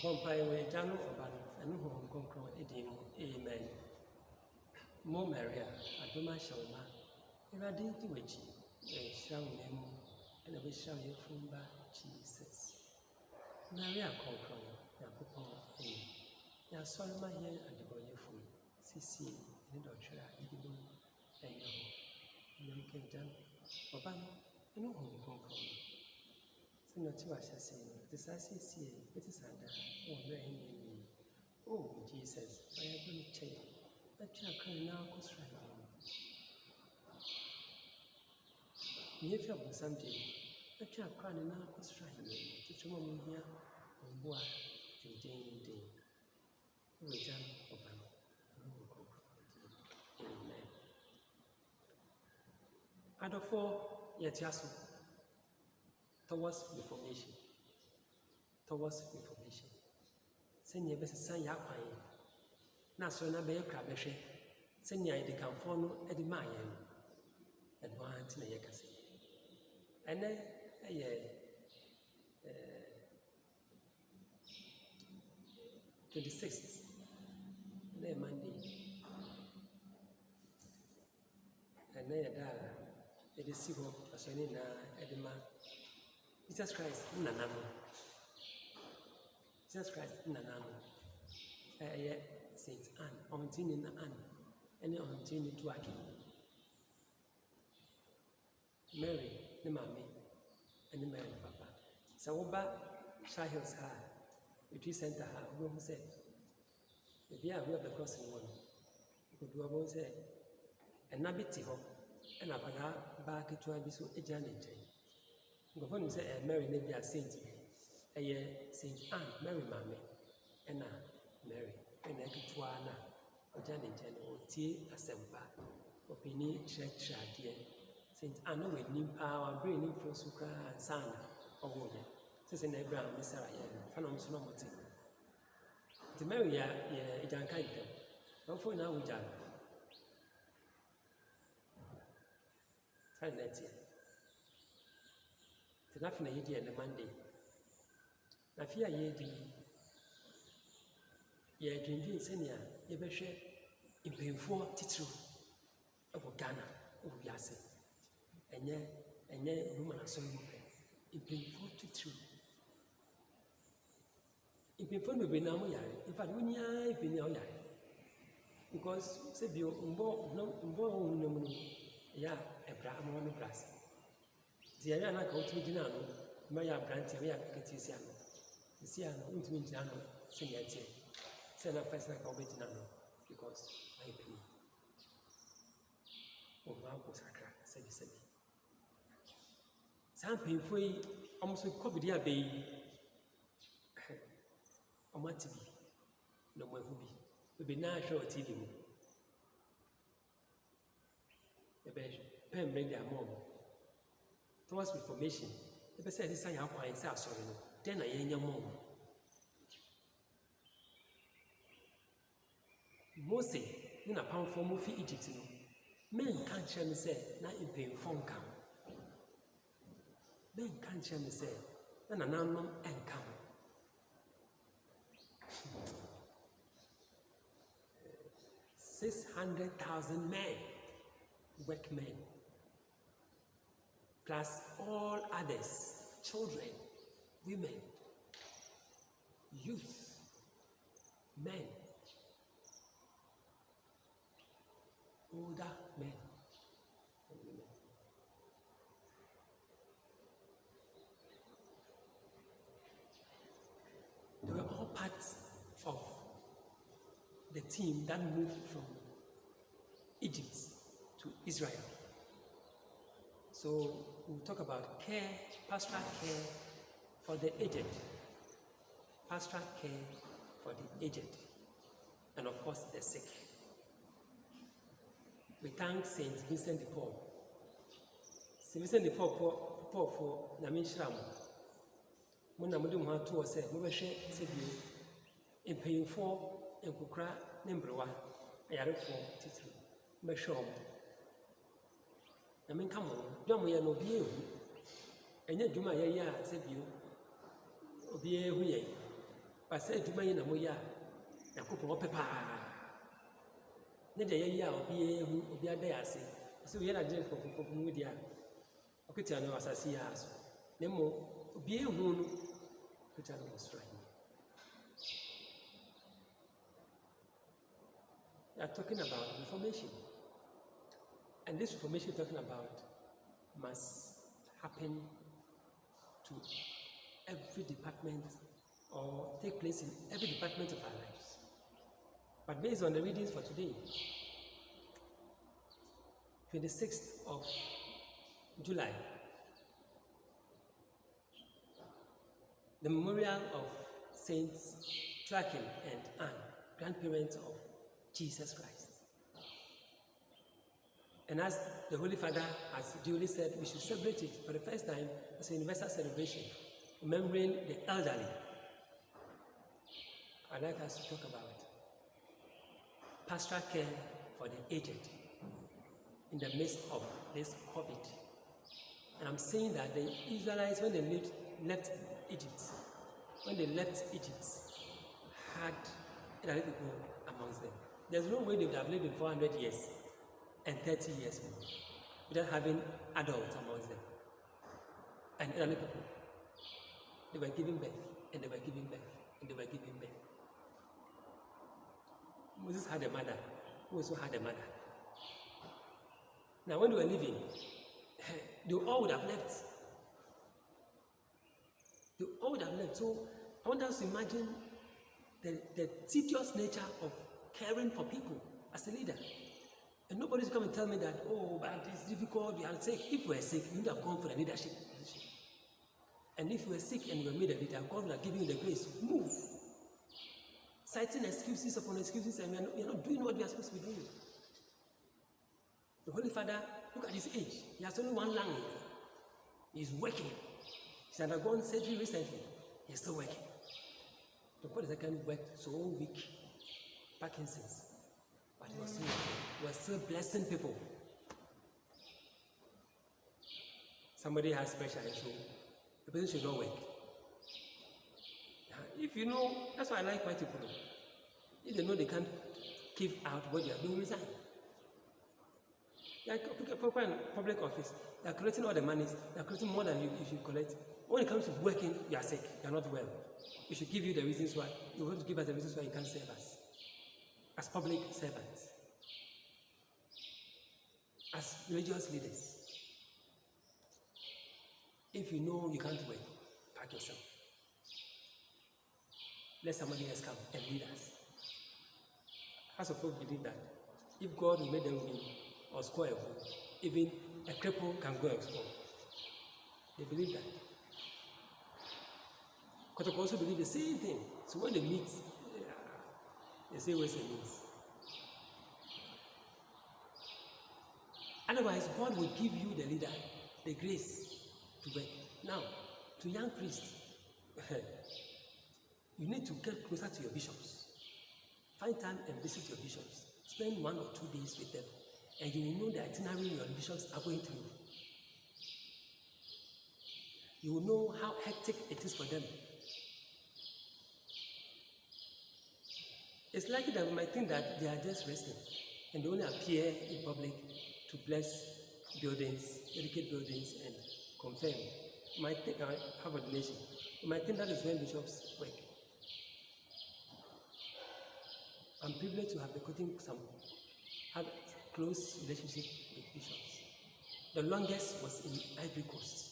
Vampire way, Jano or and home control eating, amen. More Maria, Adoma Shoma, if I did to which a shall name and we shall hear from by Jesus. Maria control, Yakupo, Ya saw my hair and the boy free, Sissy, and the doctor, Edible, and Yam Kajan, Obama, and home control. Not to us, I say, the sassy sea, it is under, oh, very name. Oh, Jesus, I have been a child. That child can now go straight home. If you have something, that child can now go straight home. To someone here, on board, and day. Return of an amen. And of all, yet, towards reformation. Send your best son Yaquay. Naso na be crabeshe. Send ya de camfono at the Mayan. And one in a yakasi. And then, 26th. Then Monday. And then it is civil, as you know, Edema. Jesus Christ, Nanano. Jesus Christ, Nanano. Saint Anne, on Tinin Anne, and on Tinin Tuaki. Mary, the mammy, and the Mary, Papa. Sawoba, Shahil's her, if you sent her, who said, if you have the crossing one, you could do a boy say, and Nabitiho, and Abada, back to Abisu, a Janet. Go on, say, Mary, maybe a saint, a Saint Anne, Mary, mammy, and Mary. And I could twana, or Janet, or tea, a semper, opinion, church, dear. Saint Anna with new power, bringing for Sucra and Sana, or woman. Says in Abraham, Miss Sarah, Phanom Sonomati. The Mary, a young kind of them. No for now, we done. Find that here. The nothing I did on the Monday. I fear ye be. Ye drinking senior, ye be share in painful titru of Ghana, of Yassi. And yet, woman are so in painful titru. In painful will be now, in fact, when you have been out, because said you no, ya, Abraham on the grass. The Ariana go to Dinano, Maya Branty, we are Petitiano. The Siano, Ultimate Jano, Senior. Send a first like over Dinano, because I pay. Oh, Marco Sacra, said he said. Some painful, almost with COVID, dear baby. On my TV, no more who be now show a TV. The best pen bring their mom. Towards reformation, the best said this I have quite sorry. Then I ain't your mom. Mose, in a pound for movie Egypt. Men can't share me say, not in paying phone count. Men can't share me say, and an unknown and count. 600,000 men, workmen, plus all others, children, women, youth, men, older men and women. They were all parts of the team that moved from Egypt to Israel. So we'll talk about care, pastoral care for the aged, pastoral care for the aged, and of course the sick. We thank Saint Vincent de Paul. Saint Vincent de Paul for Namin Shram. Mona Mudum had to say, Mubashe said you in paying for and Kukra Nembroa, I are for Titru, Meshom. I mean, come on, don't we know you? And yet, do my ya, said you, Obie, But say to my Namoya, a couple of papa. Neither ya or be a day, I say. So we are a gentleman for Mudia. Okay, tell no as I see us. Nemo, be a wound, which I was right. We are talking about reformation. And this reformation talking about must happen to every department or take place in every department of our lives. But based on the readings for today, 26th of July, the memorial of Saints Joachim and Anne, grandparents of Jesus Christ. And as the Holy Father has duly said, we should celebrate it for the first time as a universal celebration, remembering the elderly. I'd like us to talk about pastoral care for the aged in the midst of this COVID. And I'm saying that the Israelites, when they left Egypt, had elderly people amongst them. There's no way they would have lived in 400 years and 30 years more without having adults amongst them. And elderly people, they were giving birth, and they were giving birth, and they were giving birth. Moses had a mother, who also had a mother. Now when they were living, they all would have left. They all would have left. So I want us to imagine the tedious nature of caring for people as a leader. And nobody's come and tell me that, oh, but it's difficult, you are sick. If we were sick, you would have gone for the leadership position. And if you were sick and you were made a leader, God would have given you the grace to move. Citing excuses upon excuses, and you're not doing what you are supposed to be doing. The Holy Father, look at his age. He has only one lung. He's working. He's undergone surgery recently. He's still working. The Paul II worked so weak, Parkinson's. But he was still blessing people. Somebody has pressure, so the person should not work. If you know, that's why I like white people. If they know they can't give out what they are doing, resign. They are public office. They are collecting all the money. They are collecting more than you should collect. When it comes to working, you are sick. You are not well. We should give you the reasons why. You want to give us the reasons why you can't serve us as public servants, as religious leaders. If you know you can't work, pack yourself. Let somebody else come and lead us. As of folk believe that if God will make them win or score a goal, even a cripple can go and score. They believe that. Kotoko also believe the same thing. So when they meet, they say ways and means. Otherwise, God will give you, the leader, the grace to work. Now, to young priests, you need to get closer to your bishops. Find time and visit your bishops. Spend 1 or 2 days with them, and you will know the itinerary your bishops are going through. You will know how hectic it is for them. It's likely that we might think that they are just resting, and they only appear in public to bless buildings, dedicate buildings, and confirm. You might think, have ordination. You might think that is when bishops work. I'm privileged to have had close relationship with bishops. The longest was in Ivory Coast.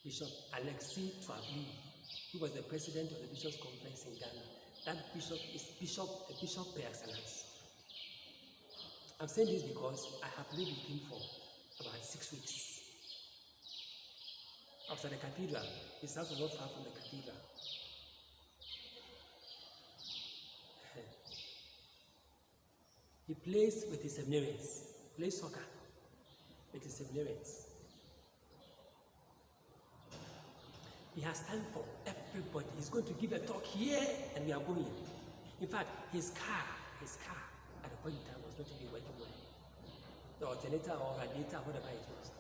Bishop Alexis Touabli, who was the president of the Bishops' Conference in Ghana. That bishop is a bishop per excellence. I'm saying this because I have lived with him for about 6 weeks. I was at the cathedral. His house was not far from the cathedral. He plays with his seminarians, plays soccer with his seminarians. He has time for everybody. He's going to give a talk here, and we are going. In fact, his car at the point in time was not even working well. The alternator or radiator, whatever it was.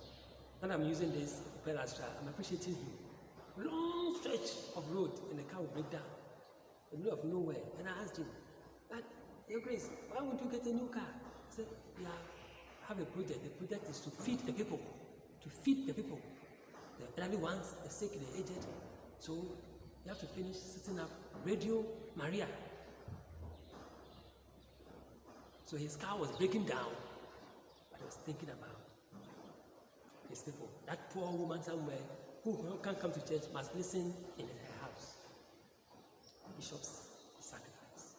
And I'm using this Pearl Astra. I'm appreciating him. Long stretch of road, and the car will break down. in the middle of nowhere. And I asked him, but Your Grace, why won't you get a new car? He said, yeah, I have a project. The project is to feed the people. To feed the people. The elderly ones, the sick, the aged. So you have to finish setting up Radio Maria. So his car was breaking down, but he was thinking about his people. That poor woman somewhere who can't come to church must listen in her house. Bishop's sacrifice.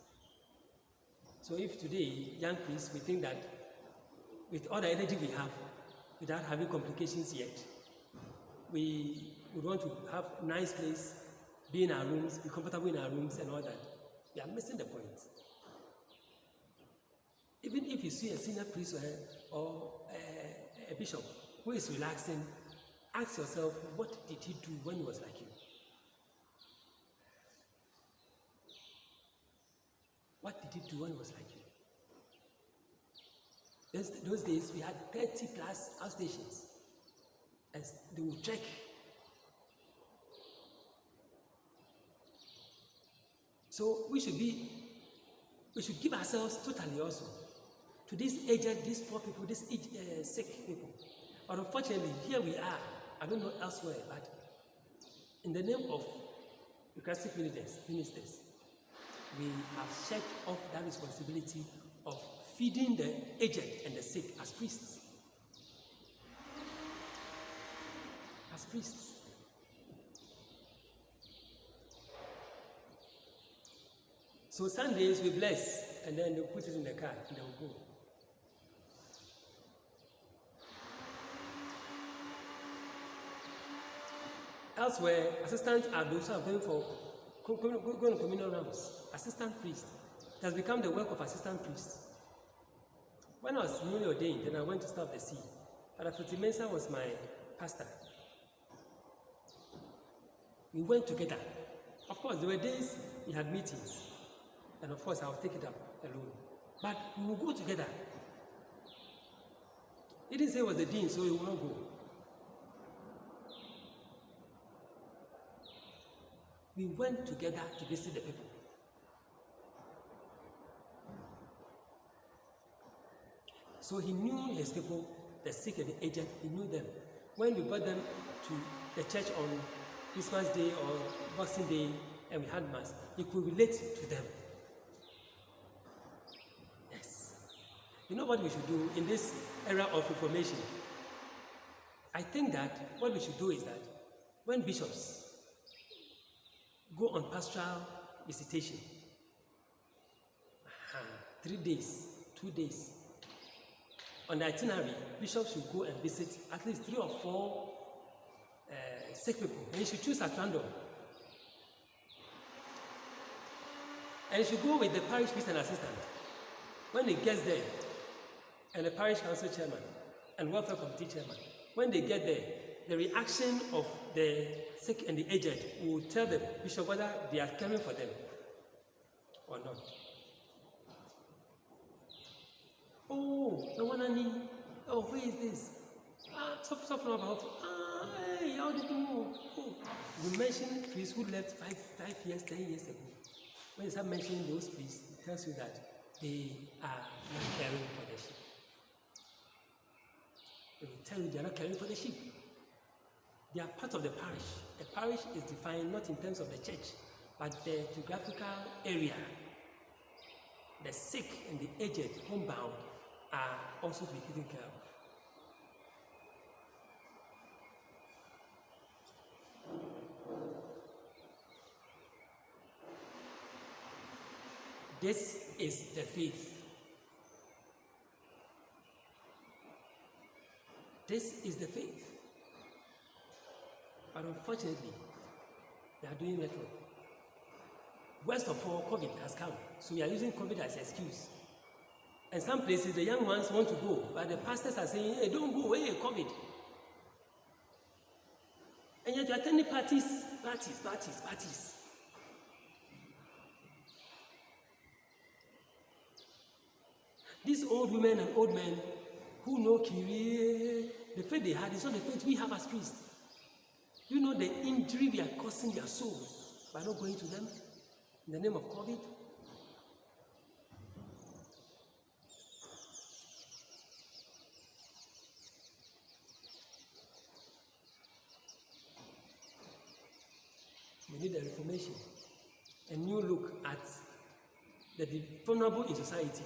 So if today, young priests, we think that with all the energy we have, without having complications yet, we would want to have a nice place, be in our rooms, be comfortable in our rooms and all that, we are missing the point. Even if you see a senior priest or a bishop who is relaxing, ask yourself, what did he do when he was like you? What did he do when he was like you? Those days we had 30 plus outstations, and they would check. So we should give ourselves totally also to these aged, these poor people, these sick people. But unfortunately, here we are. I don't know elsewhere, but in the name of Eucharistic ministers, we have shed off that responsibility of feeding the aged and the sick as priests. As priests. So Sundays we bless, and then they put it in the car and they will go. Elsewhere, assistants are those who are going to communal rounds. Assistant priest. It has become the work of assistant priests. When I was newly ordained, then I went to Stop the Sea. Father Mensah was my pastor. We went together. Of course, there were days we had meetings. And of course, I would take it up alone. But we will go together. He didn't say he was the dean, so he will not go. We went together to visit the people. So he knew his people, the sick and the aged, he knew them. When we brought them to the church on Christmas Day or Boxing Day and we had Mass, he could relate to them. Yes. You know what we should do in this era of information? I think that what we should do is that when bishops go on pastoral visitation, 3 days, 2 days, on the itinerary, bishops should go and visit at least 3 or 4 sick people, and you should choose at random. And you should go with the parish priest and assistant. When he gets there, and the parish council chairman and welfare committee chairman, when they get there, the reaction of the sick and the aged will tell the bishop whether they are caring for them or not. Oh, the one I need. Oh, who is this? Something about. Hey, how did you know? Oh, you mentioned priests who left 5 years, 10 years ago. When you start mentioning those priests, it tells you that they are not caring for the sheep. They will tell you they are not caring for the sheep. They are part of the parish. The parish is defined not in terms of the church, but the geographical area. The sick and the aged, homebound, are also to be taken care of. This is the faith. This is the faith. But unfortunately, they are doing network. Worst of all, COVID has come. So we are using COVID as an excuse. And some places, the young ones want to go, but the pastors are saying, hey, don't go away, COVID. And yet you're attending parties. These old women and old men who know Kyrie, the faith they had is not the faith we have as priests. You know the injury we are causing their souls by not going to them? in the name of COVID. We need a reformation, a new look at the vulnerable in society.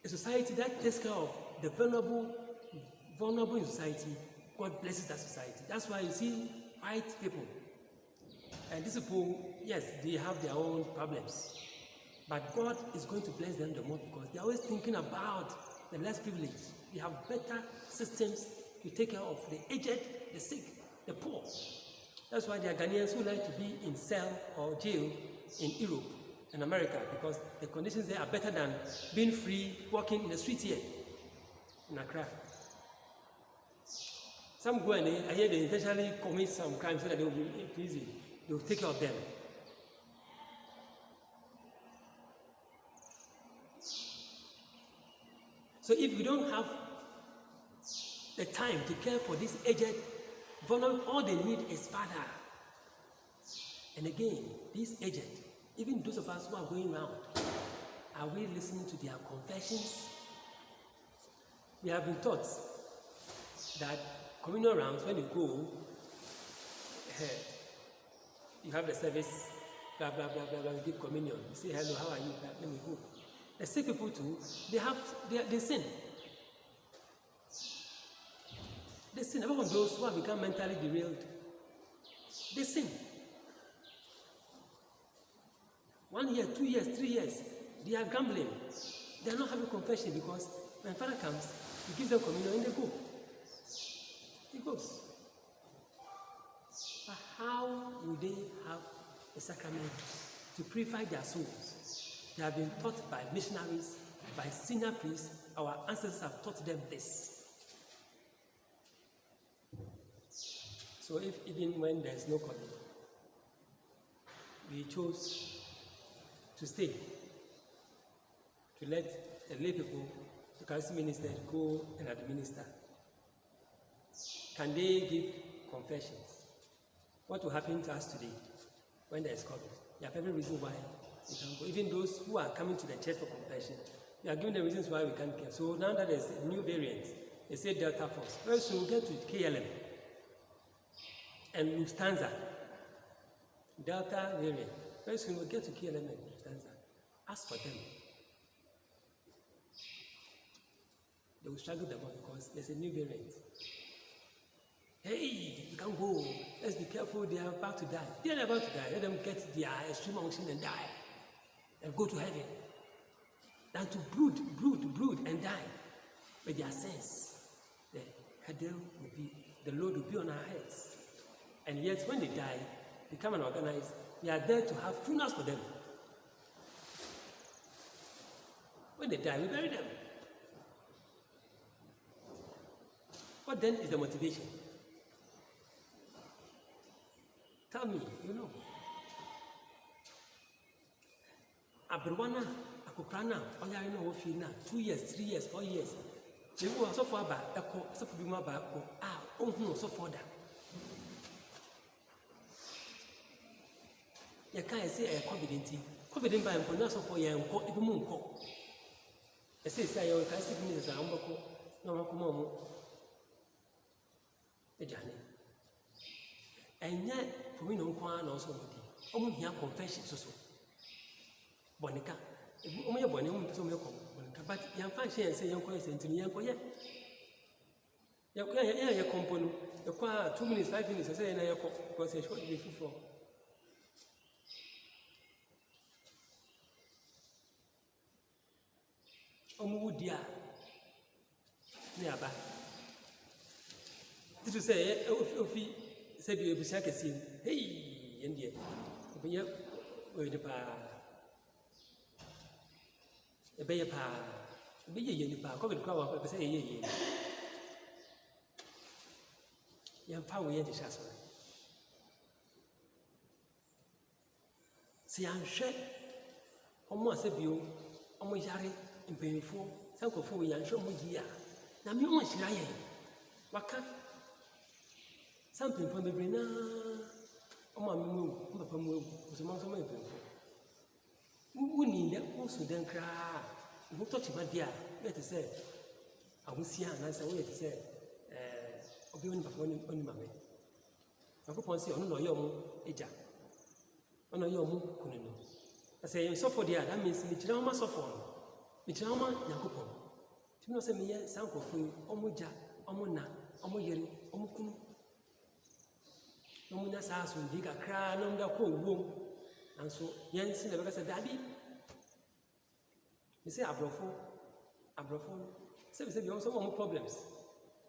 A society that takes care of the vulnerable in society, God blesses that society. That's why you see white people. And these people, yes, they have their own problems. But God is going to bless them the more because they're always thinking about the less privileged. They have better systems to take care of the aged, the sick, the poor. That's why there are Ghanaians who like to be in cell or jail in Europe and America because the conditions there are better than being free, walking in the street here in Accra. Some go and I hear they intentionally commit some crimes so that they will be in prison. They will take care of them. So if we don't have the time to care for this aged, vulnerable, all they need is Father. And again, this aged, even those of us who are going around, are we listening to their confessions? We have been taught that communal rounds, when you go, you have the service, blah, blah, blah, blah, blah, you give communion. You say, hello, how are you? Let me go. The sick people too, they sin. They sin. Apart from those who have become mentally derailed, they sin. 1 year, 2 years, 3 years, they are gambling. They are not having confession because when Father comes, he gives them communion and they go. He goes. But how will they have a sacrament to purify their souls? They have been taught by missionaries, by senior priests. Our ancestors have taught them this. So if even when there is no calling, we chose to stay, to let the lay people, the Eucharistic ministers go and administer. Can they give confessions? What will happen to us today when there is COVID? You have every reason why we can't go. Even those who are coming to the church for confession, we are giving the reasons why we can't come. So now that there's a new variant, they say Delta Force. Very soon we'll get to KLM and Lufthansa. Delta variant. Very soon we'll get to KLM and Lufthansa. Ask for them. They will struggle them because there's a new variant. Hey, you can't go. Let's be careful. They are about to die. They are about to die. Let them get their extreme unction and die and go to heaven. Than to brood and die with their sins. The load will be on our heads. And yet, when they die, they come and organize. We are there to have funerals for them. When they die, we bury them. What then is the motivation? Tell me, you know. Abrwana, Akokrana, Oya, you know, 2 years, 3 years, 4 years. They go so far back, so for Bima back, so for that. You can't say a confident by a so for you and call it moon call. I say, I can't see me as a humble, no one. The journey. And yet, for me, no one also would be. Only here confession so. Bonica, only a bonnet, but young fancy and say, young question to me, young boy. Your component, you require 2 minutes, 5 minutes, I say, and I was a short before. Dear, nearby. To say, if he said you have a scene, hey, India, where the pa, a bay pa, be a pa, covered crowd of say, ye. Young power in the chassis. See, I'm sure almost a view, almost yarry in painful, some of whom young show me here. Now, me won't lie. Waka. Something from the brain. Oh, my move, was among so many people. Who need that also then cry. Who touch my dear? Let us say, I will see her and answer what to say. Obi oni papa oni mame. Akopon say ono no ye omo eja. Ono ye omo kunino. I say so for there that means me chira oma so for. Me chira oma yakopon. Timi no say me ye sanko fu omo ja, omo na, omo yeri, omo kunu. No munya sa so ndi kakra no nda ko wom. Anso yen sin na be say daddy. Me say abrofo say we also have problems.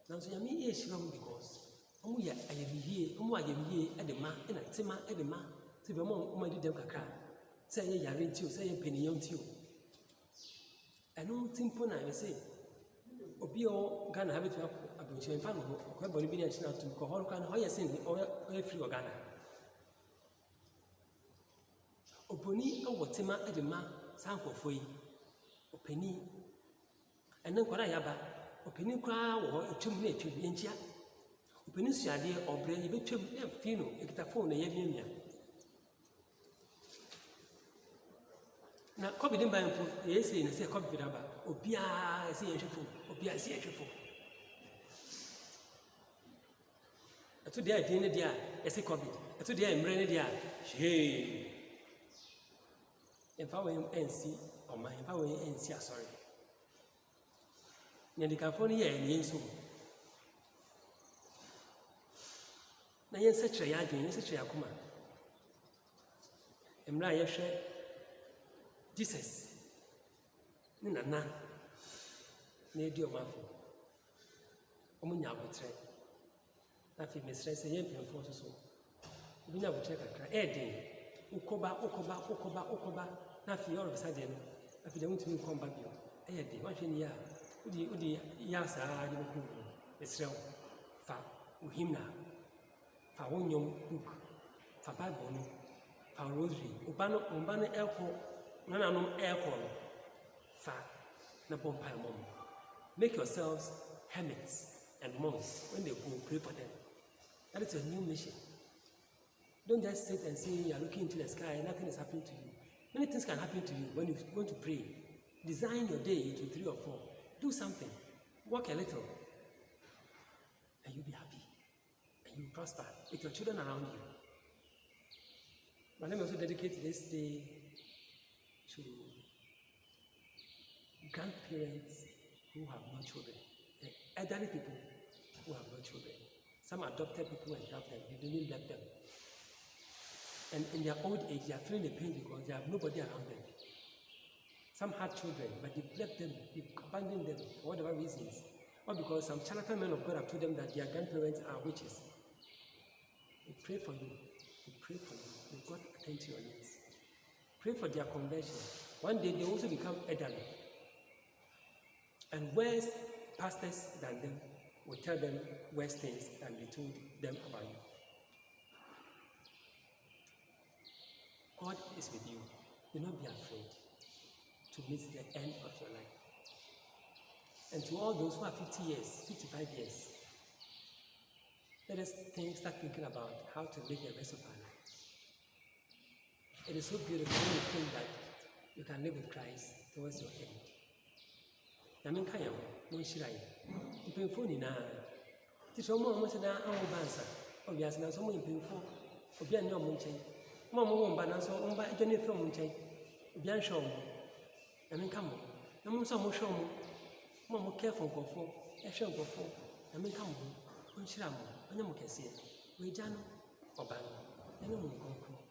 Now so yami e shira mu because omu ya ayebihie omu ayebihie e de ma e na tema e de ma so be omu di dem kakra say ye yare nti o say ye peniyo nti o eno timpo na me say obi o Ghana have to abunchi en fa no ko boni bi na china to ko hol kan ho ye sin o free o Ghana oboni e wotema e de ma sankofo yi openi enen kwara yaba openi kwa wo etwem na etwem enchia openi suade obre ye betwem e fino ekita phone na ye biamia na covid mba mpo ye say na say covid aba obia say ye hwefo obia say ye hwefo ato dia din ne dia ye say covid ato dia emre ne dia hey emfa we NC o man emfa we NC sorry Nyandikafo ni ye ni nso na yen setre ya adwen yen setre ya kuma emra ye hwe Jesus ni nana na edi o mafo omunya abotre na fi mesre se yen pemfo so omunya abotre kakra edin ukoba na fi all of a sudden na fi dem ntumi komba bio edin wa hwe ni ya udi ya saa di ko esrew fa uhimna fa wonyom book fa bible no fa rosary ubano elko nananom elko fa na bompa mom make yourselves hermits and monks when they go pray for them. That is a new mission. Don't just sit and say you are looking into the sky, nothing is happening to you. Many things can happen to you when you want to pray. Design your day into 3 or 4. Do something. Work a little. And you'll be happy. And you'll prosper with your children around you. But let me also dedicate this day to grandparents who have no children. And elderly people who have no children. Some adopted people and help them. They didn't left them. And in their old age, they are feeling the pain because they have nobody around them. Some had children, but they left them, they abandoned them for whatever reasons. Or because some charlatan men of God have told them that their grandparents are witches. We pray for you. We pray for you. May God attend to your needs. Pray for their conversion. One day they also become elderly. And worse pastors than them will tell them worse things than they told them about you. God is with you. Do not be afraid to meet the end of your life. And to all those who are 50 years, 55 years, let us start thinking about how to live the rest of our lives. It is so beautiful when you think that you can live with Christ towards your end. Namenkaya mo shirai. Impemfo ni na. Ti so mo mo se na awu bansa. Obi asina so mo impemfo. Obi an yo mo nchen. Mo mo mba na so mba ejene fro mo nchen. Obi an hwo mo. Namenka mo. Na mo so mo hwo mo. Mo careful nkofo. E hwe nkofo. Namenka mo. On shira mo. Onye mo kese. We jano. Oba no. Ene mo nkonko.